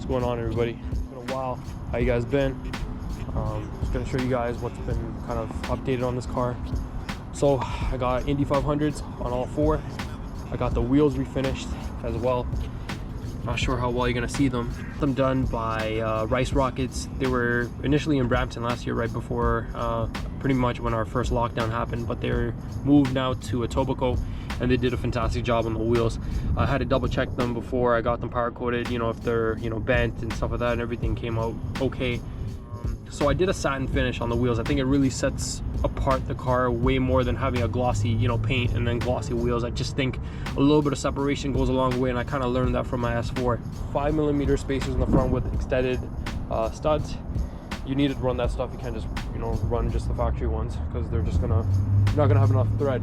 going on, everybody? It's been a while. How you guys been? Just gonna show you guys what's been kind of updated on this car. So I got Indy 500s on all four. I got the wheels refinished as well. Not sure how well you're gonna see them. Them done by Rice Rockets. They were initially in Brampton last year, right before pretty much when our first lockdown happened, but they're moved now to Etobicoke, and they did a fantastic job on the wheels. I had to double check them before I got them power coated, you know, if they're, you know, bent and stuff like that, and everything came out okay. So I did a satin finish on the wheels. I think it really sets apart the car way more than having a glossy, you know, paint and then glossy wheels. I just think a little bit of separation goes a long way, and I kind of learned that from my S4. 5mm spacers in the front with extended studs. You need to run that stuff. You can't just, you know, run just the factory ones, because they're just gonna, you're not gonna have enough thread.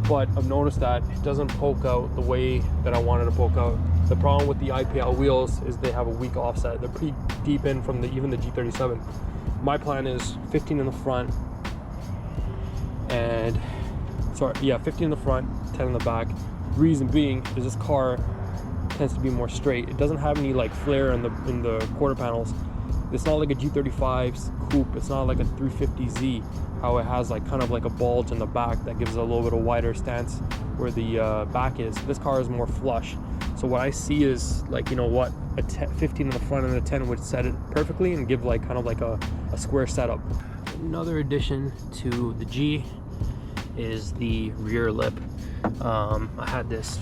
But I've noticed that it doesn't poke out the way that I wanted to poke out. The problem with the IPL wheels is they have a weak offset. They're pretty deep in from even the G37. My plan is 15 in the front, and 15 in the front, 10 in the back. Reason being is this car tends to be more straight. It doesn't have any like flare in the quarter panels. It's not like a G35 coupe. It's not like a 350Z, how it has like kind of like a bulge in the back that gives it a little bit of wider stance where the back is. This car is more flush. So what I see is, like, you know what, a 15 in the front and a 10 would set it perfectly and give like kind of like a square setup. Another addition to the G is the rear lip. I had this,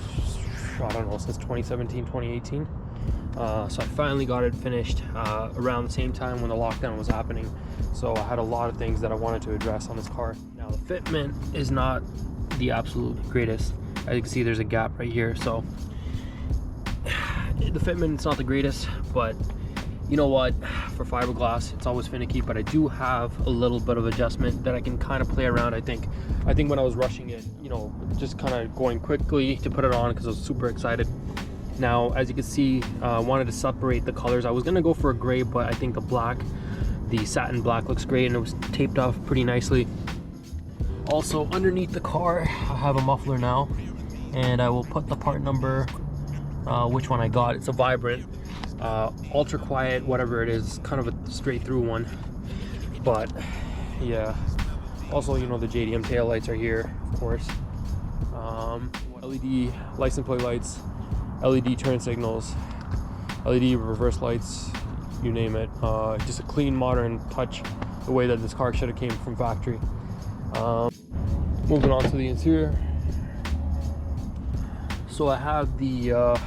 I don't know, since 2017, 2018. So I finally got it finished around the same time when the lockdown was happening. So I had a lot of things that I wanted to address on this car. Now the fitment is not the absolute greatest. As you can see, there's a gap right here. So the fitment is not the greatest, but you know what, for fiberglass it's always finicky. But I do have a little bit of adjustment that I can kind of play around. I think when I was rushing it, you know, just kind of going quickly to put it on because I was super excited. Now, as you can see, I wanted to separate the colors. I was gonna go for a gray, but I think the satin black looks great, and it was taped off pretty nicely. Also, underneath the car, I have a muffler now, and I will put the part number, which one I got. It's a Vibrant, ultra quiet, whatever it is, kind of a straight through one. But yeah, also, you know, the JDM taillights are here, of course. LED license plate lights, LED turn signals, LED reverse lights, you name it. Just a clean, modern touch, the way that this car should have came from factory. Moving on to the interior. So I have the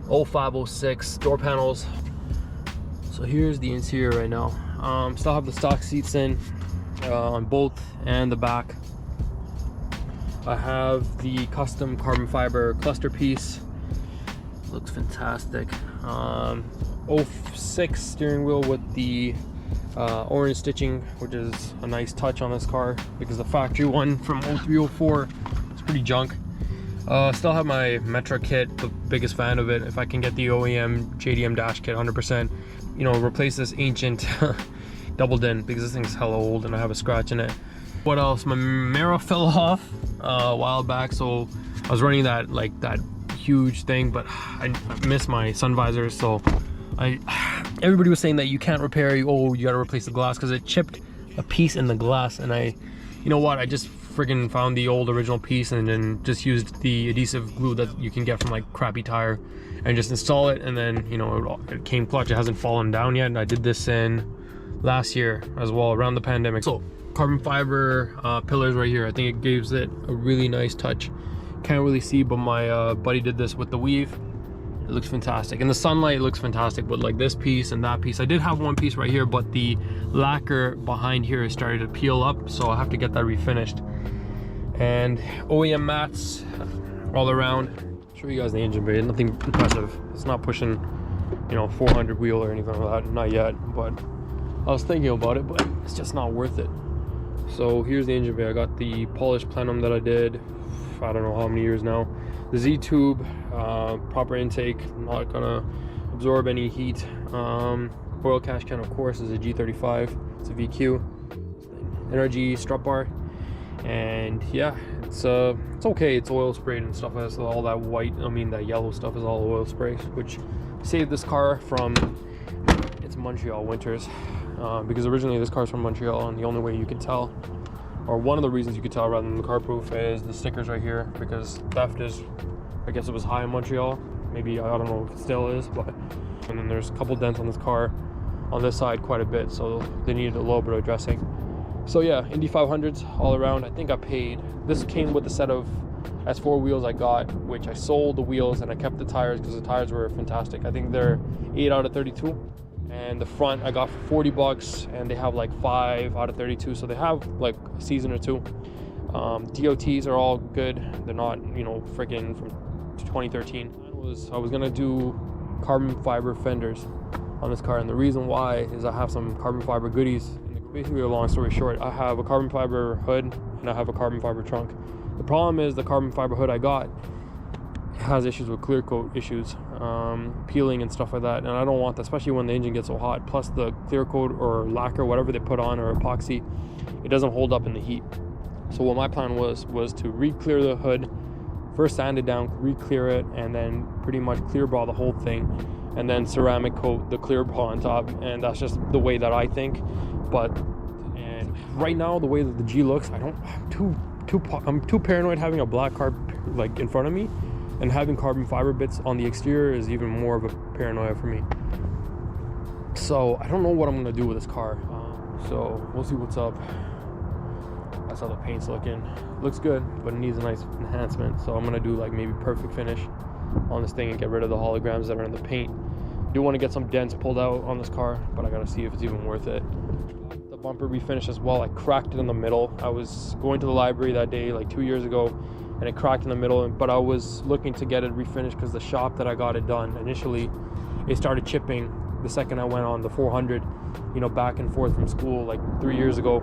0506 door panels. So here's the interior right now. Still have the stock seats in on both and the back. I have the custom carbon fiber cluster piece. Looks fantastic. 06 steering wheel with the orange stitching, which is a nice touch on this car, because the factory one from 03, 04 is pretty junk. Still have my Metra kit, the biggest fan of it. If I can get the OEM JDM dash kit 100%, you know, replace this ancient double din, because this thing's hella old and I have a scratch in it. What else? My mirror fell off a while back, so I was running that huge thing, but I missed my sun visors. So everybody was saying that you can't repair, you gotta replace the glass, because it chipped a piece in the glass. And you know what, I just friggin' found the old original piece and then just used the adhesive glue that you can get from like crappy tire and just install it, and then, you know, it came clutch. It hasn't fallen down yet, and I did this in last year as well, around the pandemic. So carbon fiber pillars right here, I think it gives it a really nice touch. Can't really see, but my buddy did this with the weave. It looks fantastic. In the sunlight, it looks fantastic, but like this piece and that piece, I did have one piece right here, but the lacquer behind here is starting to peel up, so I'll have to get that refinished. And OEM mats all around. I'll show you guys the engine bay. Nothing impressive. It's not pushing, you know, 400 wheel or anything like that, not yet, but I was thinking about it, but it's just not worth it. So here's the engine bay. I got the polished plenum that I did, I don't know how many years now. The Z-tube, proper intake, not gonna absorb any heat. Oil cash can, of course, is a G35. It's a VQ. NRG strut bar, and yeah, it's okay. It's oil sprayed and stuff. That's all that white, that yellow stuff is all oil spray, which saved this car from its Montreal winters, because originally this car's from Montreal, and the only way you could tell, or one of the reasons you could tell rather than the car proof, is the stickers right here, because theft is, I guess it was high in Montreal. Maybe, I don't know if it still is, but, and then there's a couple dents on this car on this side quite a bit, so they needed a little bit of addressing. So yeah, Indy 500s all around. I think I paid, this came with a set of S4 wheels I got, which I sold the wheels and I kept the tires because the tires were fantastic. I think they're 8 out of 32, and the front I got for 40 bucks, and they have like 5 out of 32, so they have like a season or two. DOTs are all good. They're not, you know, freaking from 2013. I was gonna do carbon fiber fenders on this car, and the reason why is I have some carbon fiber goodies. Basically, a long story short, I have a carbon fiber hood and I have a carbon fiber trunk. The problem is the carbon fiber hood I got has issues with clear coat issues, peeling and stuff like that, and I don't want that, especially when the engine gets so hot. Plus the clear coat or lacquer, whatever they put on, or epoxy, it doesn't hold up in the heat. So what my plan was to re-clear the hood, first sand it down, re-clear it, and then pretty much clear ball the whole thing, and then ceramic coat the clear ball on top. And that's just the way that I think. But and right now, the way that the G looks, I'm too paranoid having a black car like in front of me, and having carbon fiber bits on the exterior is even more of a paranoia for me. So I don't know what I'm gonna do with this car. So we'll see what's up. That's how the paint's looking. Looks good, but it needs a nice enhancement. So I'm gonna do like maybe perfect finish on this thing and get rid of the holograms that are in the paint. Do want to get some dents pulled out on this car, but I gotta see if it's even worth it. The bumper refinished as well. I cracked it in the middle. I was going to the library that day like 2 years ago, and it cracked in the middle, but I was looking to get it refinished because the shop that I got it done initially, it started chipping the second I went on the 400, you know, back and forth from school like 4 years ago,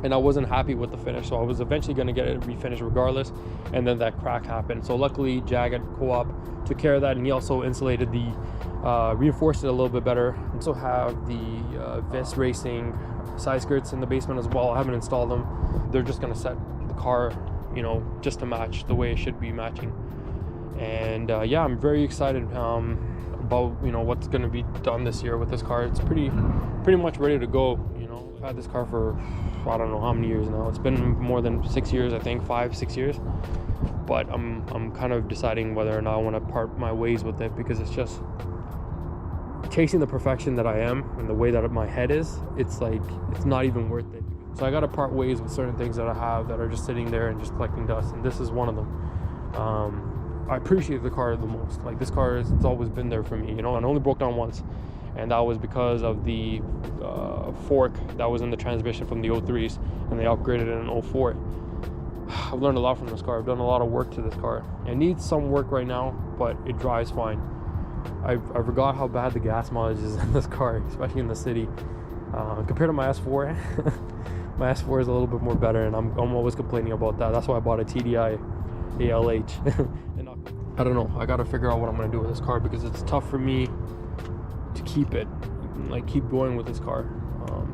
and I wasn't happy with the finish, so I was eventually going to get it refinished regardless, and then that crack happened. So luckily Jagged Co-op took care of that, and he also insulated the reinforced it a little bit better. I also have the Vest Racing side skirts in the basement as well. I haven't installed them. They're just going to set the car, you know, just to match the way it should be matching. And yeah, I'm very excited about, you know, what's going to be done this year with this car. It's pretty much ready to go. You know, I've had this car for I don't know how many years now. It's been more than 6 years, I think 5-6 years. But I'm kind of deciding whether or not I want to part my ways with it, because it's just chasing the perfection that I am and the way that my head is. It's like, it's not even worth it. So I got to part ways with certain things that I have that are just sitting there and just collecting dust, and this is one of them. I appreciate the car the most. Like, this car it's always been there for me, you know. And I only broke down once, and that was because of the fork that was in the transmission from the 03s, and they upgraded it in 04. I've learned a lot from this car. I've done a lot of work to this car. It needs some work right now, but it drives fine. I forgot how bad the gas mileage is in this car, especially in the city, compared to my S4. My S4 is a little bit more better, and I'm always complaining about that. That's why I bought a TDI ALH. And I don't know, I gotta figure out what I'm gonna do with this car, because it's tough for me to keep going with this car.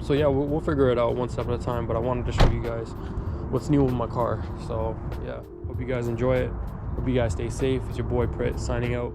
So yeah, we'll figure it out one step at a time, but I wanted to show you guys what's new with my car. So yeah, hope you guys enjoy it. Hope you guys stay safe. It's your boy Prit signing out.